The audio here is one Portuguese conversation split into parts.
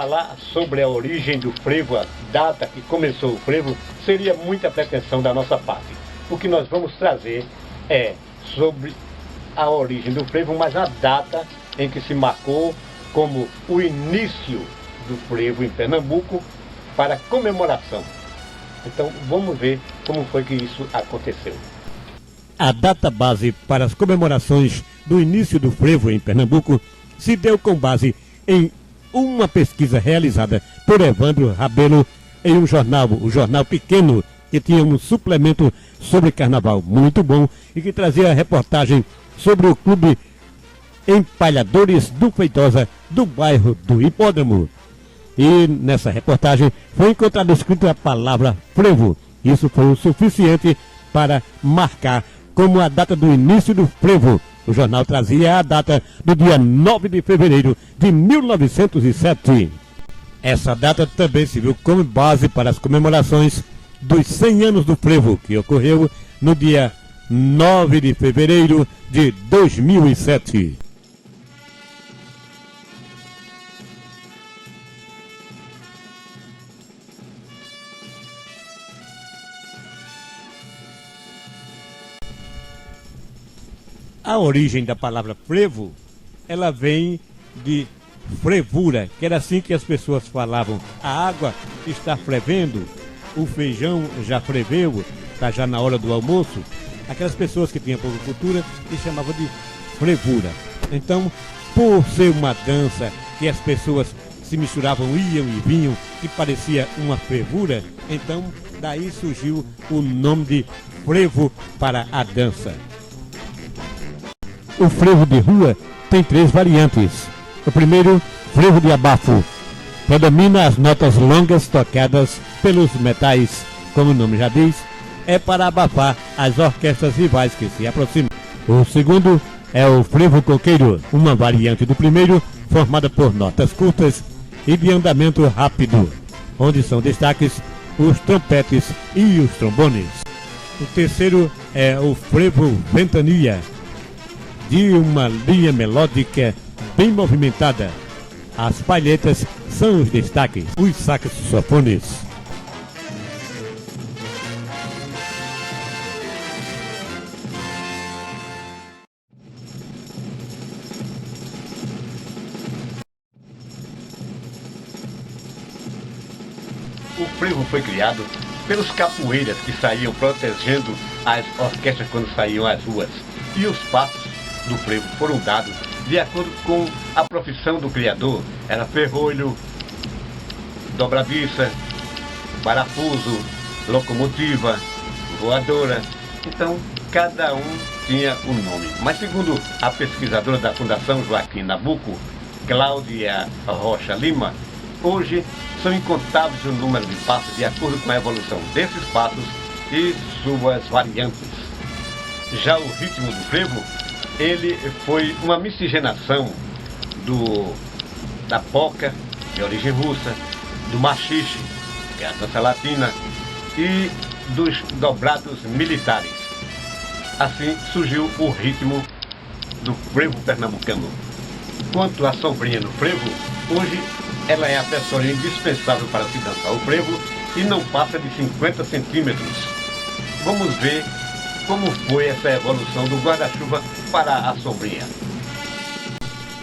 Falar sobre a origem do frevo, a data que começou o frevo, seria muita pretensão da nossa parte. O que nós vamos trazer é sobre a origem do frevo, mas a data em que se marcou como o início do frevo em Pernambuco para comemoração. Então vamos ver como foi que isso aconteceu. A data base para as comemorações do início do frevo em Pernambuco se deu com base em uma pesquisa realizada por Evandro Rabelo em um jornal, o Jornal Pequeno, que tinha um suplemento sobre carnaval muito bom e que trazia reportagem sobre o clube Empalhadores do Feitosa do bairro do Hipódromo. E nessa reportagem foi encontrada escrita a palavra frevo. Isso foi o suficiente para marcar como a data do início do frevo. O jornal trazia a data do dia 9 de fevereiro de 1907. Essa data também serviu como base para as comemorações dos 100 anos do frevo, que ocorreu no dia 9 de fevereiro de 2007. A origem da palavra frevo, ela vem de frevura, que era assim que as pessoas falavam. A água está frevendo, o feijão já freveu, está já na hora do almoço. Aquelas pessoas que tinham pouca cultura se chamavam de frevura. Então, por ser uma dança que as pessoas se misturavam, iam e vinham, que parecia uma fervura, então daí surgiu o nome de frevo para a dança. O frevo de rua tem 3 variantes. O primeiro, frevo de abafo. Predomina as notas longas tocadas pelos metais, como o nome já diz, é para abafar as orquestras rivais que se aproximam. O segundo é o frevo coqueiro, uma variante do primeiro, formada por notas curtas e de andamento rápido, onde são destaques os trompetes e os trombones. O terceiro é o frevo ventania, de uma linha melódica bem movimentada. As palhetas são os destaques, os saxofones. O frevo foi criado pelos capoeiras que saíam protegendo as orquestras quando saíam às ruas. E os passos do frevo foram dados de acordo com a profissão do criador. Era ferrolho, dobradiça, parafuso, locomotiva, voadora. Então, cada um tinha um nome. Mas segundo a pesquisadora da Fundação Joaquim Nabuco, Cláudia Rocha Lima, hoje são incontáveis o número de passos de acordo com a evolução desses passos e suas variantes. Já o ritmo do frevo, ele foi uma miscigenação da polca, de origem russa, do machixe, que é a dança latina, e dos dobrados militares. Assim surgiu o ritmo do frevo pernambucano. Quanto à sombrinha no frevo, hoje ela é acessório indispensável para se dançar o frevo e não passa de 50 centímetros. Vamos ver como foi essa evolução do guarda-chuva para a sombrinha.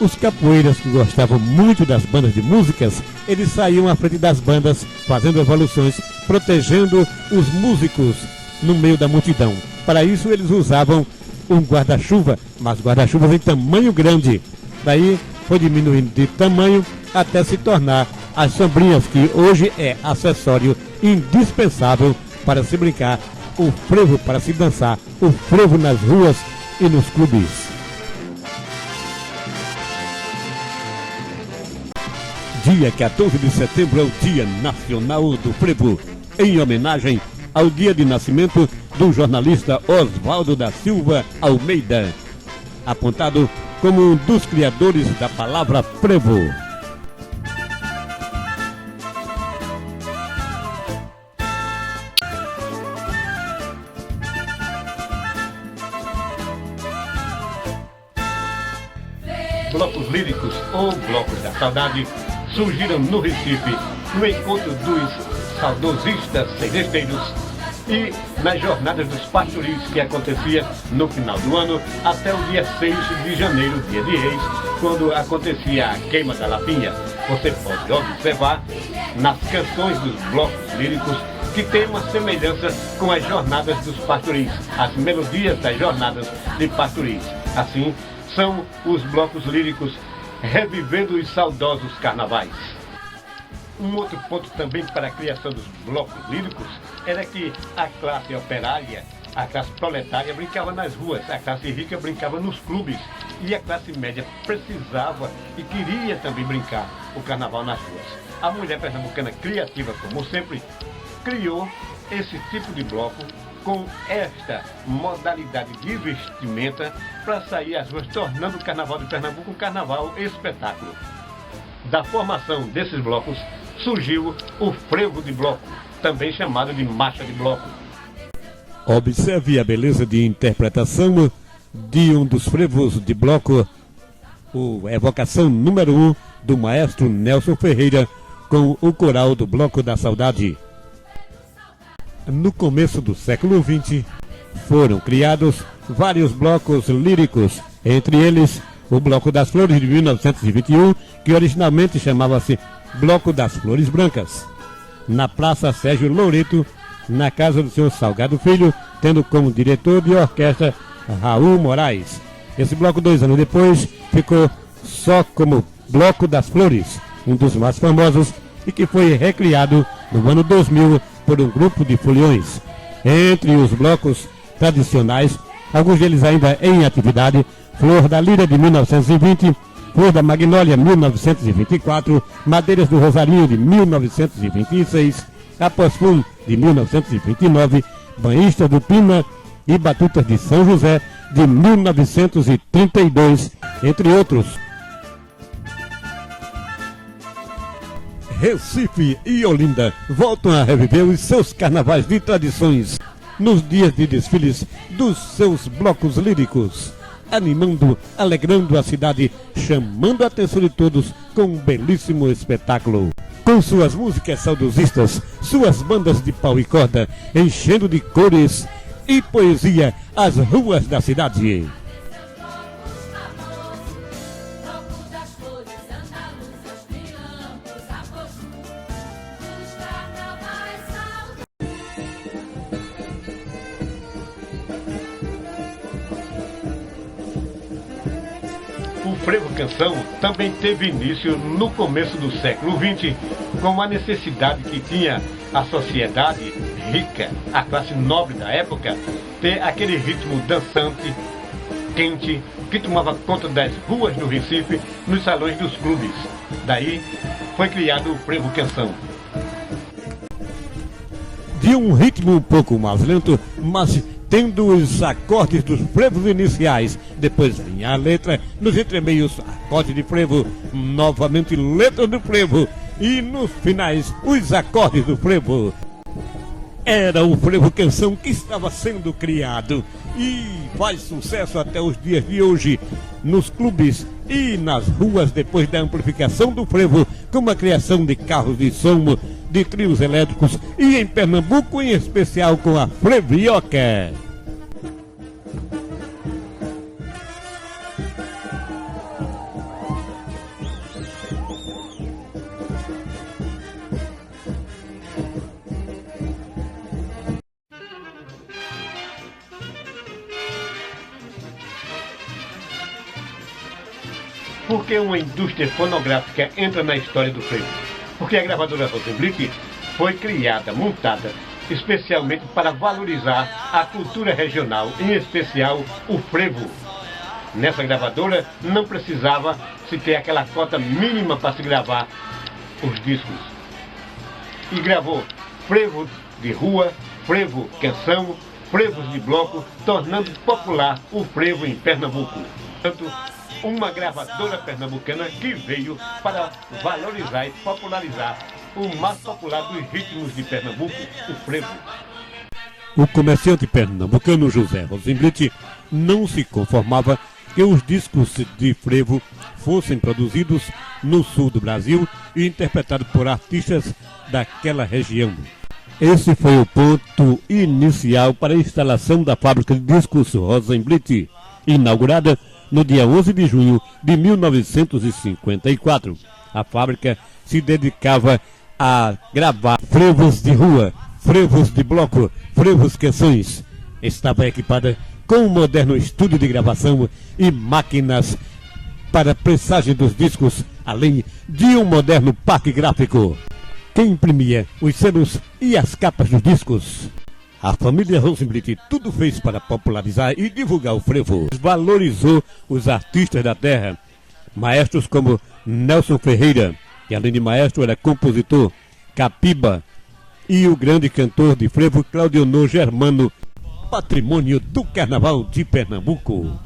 Os capoeiras que gostavam muito das bandas de músicas, eles saíam à frente das bandas, fazendo evoluções, protegendo os músicos no meio da multidão. Para isso eles usavam um guarda-chuva, mas guarda-chuvas em tamanho grande. Daí foi diminuindo de tamanho até se tornar as sombrinhas, que hoje é acessório indispensável para se brincar, o frevo para se dançar, o frevo nas ruas e nos clubes. Dia 14 de setembro é o Dia Nacional do Frevo, em homenagem ao dia de nascimento do jornalista Oswaldo da Silva Almeida, apontado como um dos criadores da palavra frevo. Blocos líricos ou blocos da saudade surgiram no Recife no encontro dos saudosistas seresteiros e nas jornadas dos pastorios que acontecia no final do ano até o dia 6 de janeiro, dia de Reis, quando acontecia a queima da lapinha. Você pode observar nas canções dos blocos líricos que tem uma semelhança com as jornadas dos pastoris, as melodias das jornadas de pastoris. Assim, são os blocos líricos revivendo os saudosos carnavais. Um outro ponto também para a criação dos blocos líricos era que a classe operária, a classe proletária brincava nas ruas, a classe rica brincava nos clubes e a classe média precisava e queria também brincar o carnaval nas ruas. A mulher pernambucana criativa, como sempre, criou esse tipo de bloco com esta modalidade de vestimenta para sair às ruas, tornando o Carnaval de Pernambuco um carnaval espetáculo. Da formação desses blocos surgiu o frevo de bloco, também chamado de marcha de bloco. Observe a beleza de interpretação de um dos frevos de bloco, a evocação número 1 do maestro Nelson Ferreira com o coral do Bloco da Saudade. No começo do século XX, foram criados vários blocos líricos, entre eles o Bloco das Flores de 1921, que originalmente chamava-se Bloco das Flores Brancas, na Praça Sérgio Loureto, na casa do senhor Salgado Filho, tendo como diretor de orquestra Raul Moraes. Esse bloco, 2 anos depois, ficou só como Bloco das Flores, um dos mais famosos e que foi recriado no ano 2000 por um grupo de foliões. Entre os blocos tradicionais, alguns deles ainda em atividade: Flor da Lira de 1920, Flor da Magnólia 1924, Madeiras do Rosarinho de 1926, Após-Fum de 1929, Banhistas do Pina e Batutas de São José de 1932, entre outros. Recife e Olinda voltam a reviver os seus carnavais de tradições nos dias de desfiles dos seus blocos líricos, animando, alegrando a cidade, chamando a atenção de todos com um belíssimo espetáculo. Com suas músicas saudosistas, suas bandas de pau e corda, enchendo de cores e poesia as ruas da cidade. O frevo canção também teve início no começo do século XX, com a necessidade que tinha a sociedade rica, a classe nobre da época, ter aquele ritmo dançante, quente, que tomava conta das ruas do Recife, nos salões dos clubes. Daí foi criado o frevo canção. De um ritmo um pouco mais lento, mas tendo os acordes dos frevos iniciais, depois vinha a letra, nos entremeios, acorde de frevo, novamente letra do frevo, e nos finais, os acordes do frevo. Era o frevo canção que estava sendo criado e faz sucesso até os dias de hoje, nos clubes e nas ruas, depois da amplificação do frevo, com a criação de carros de som, de trios elétricos e em Pernambuco em especial com a Frevioca. Por que uma indústria fonográfica entra na história do frevo? Porque a gravadora Rosenblick foi criada, montada, especialmente para valorizar a cultura regional, em especial o frevo. Nessa gravadora não precisava se ter aquela cota mínima para se gravar os discos. E gravou frevo de rua, frevo canção, frevos de bloco, tornando popular o frevo em Pernambuco. Portanto, uma gravadora pernambucana que veio para valorizar e popularizar o mais popular dos ritmos de Pernambuco, o frevo. O comerciante pernambucano José Rosenblit não se conformava que os discos de frevo fossem produzidos no sul do Brasil e interpretados por artistas daquela região. Esse foi o ponto inicial para a instalação da fábrica de discos Rosenblit, inaugurada no dia 11 de junho de 1954. A fábrica se dedicava a gravar frevos de rua, frevos de bloco, frevos canções. Estava equipada com um moderno estúdio de gravação e máquinas para pressagem dos discos, além de um moderno parque gráfico que imprimia os selos e as capas dos discos. A família Rosenblit tudo fez para popularizar e divulgar o frevo. Valorizou os artistas da terra, maestros como Nelson Ferreira, que além de maestro era compositor, Capiba, e o grande cantor de frevo Claudionor Germano, patrimônio do Carnaval de Pernambuco.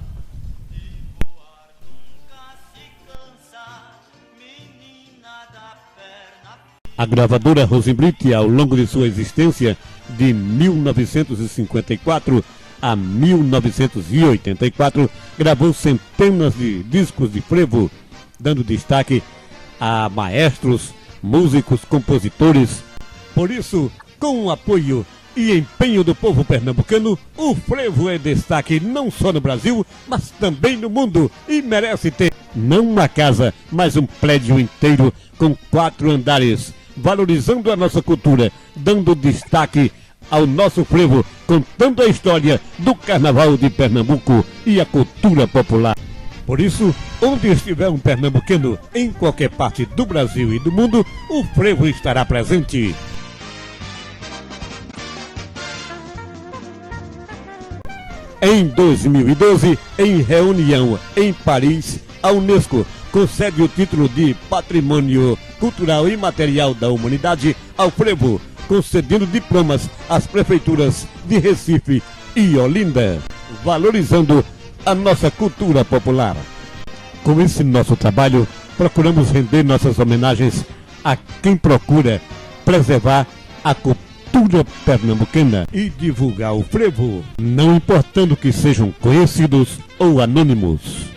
A gravadora Rosenblit, ao longo de sua existência, de 1954 a 1984, gravou centenas de discos de frevo, dando destaque a maestros, músicos, compositores. Por isso, com o apoio e empenho do povo pernambucano, o frevo é destaque não só no Brasil, mas também no mundo, e merece ter não uma casa, mas um prédio inteiro com 4 andares, valorizando a nossa cultura, dando destaque ao nosso frevo, contando a história do Carnaval de Pernambuco e a cultura popular. Por isso, onde estiver um pernambucano, em qualquer parte do Brasil e do mundo, o frevo estará presente. Em 2012, em reunião em Paris, a Unesco concede o título de Patrimônio Cultural e Material da Humanidade ao frevo, concedendo diplomas às prefeituras de Recife e Olinda, valorizando a nossa cultura popular. Com esse nosso trabalho, procuramos render nossas homenagens a quem procura preservar a cultura pernambucana e divulgar o frevo, não importando que sejam conhecidos ou anônimos.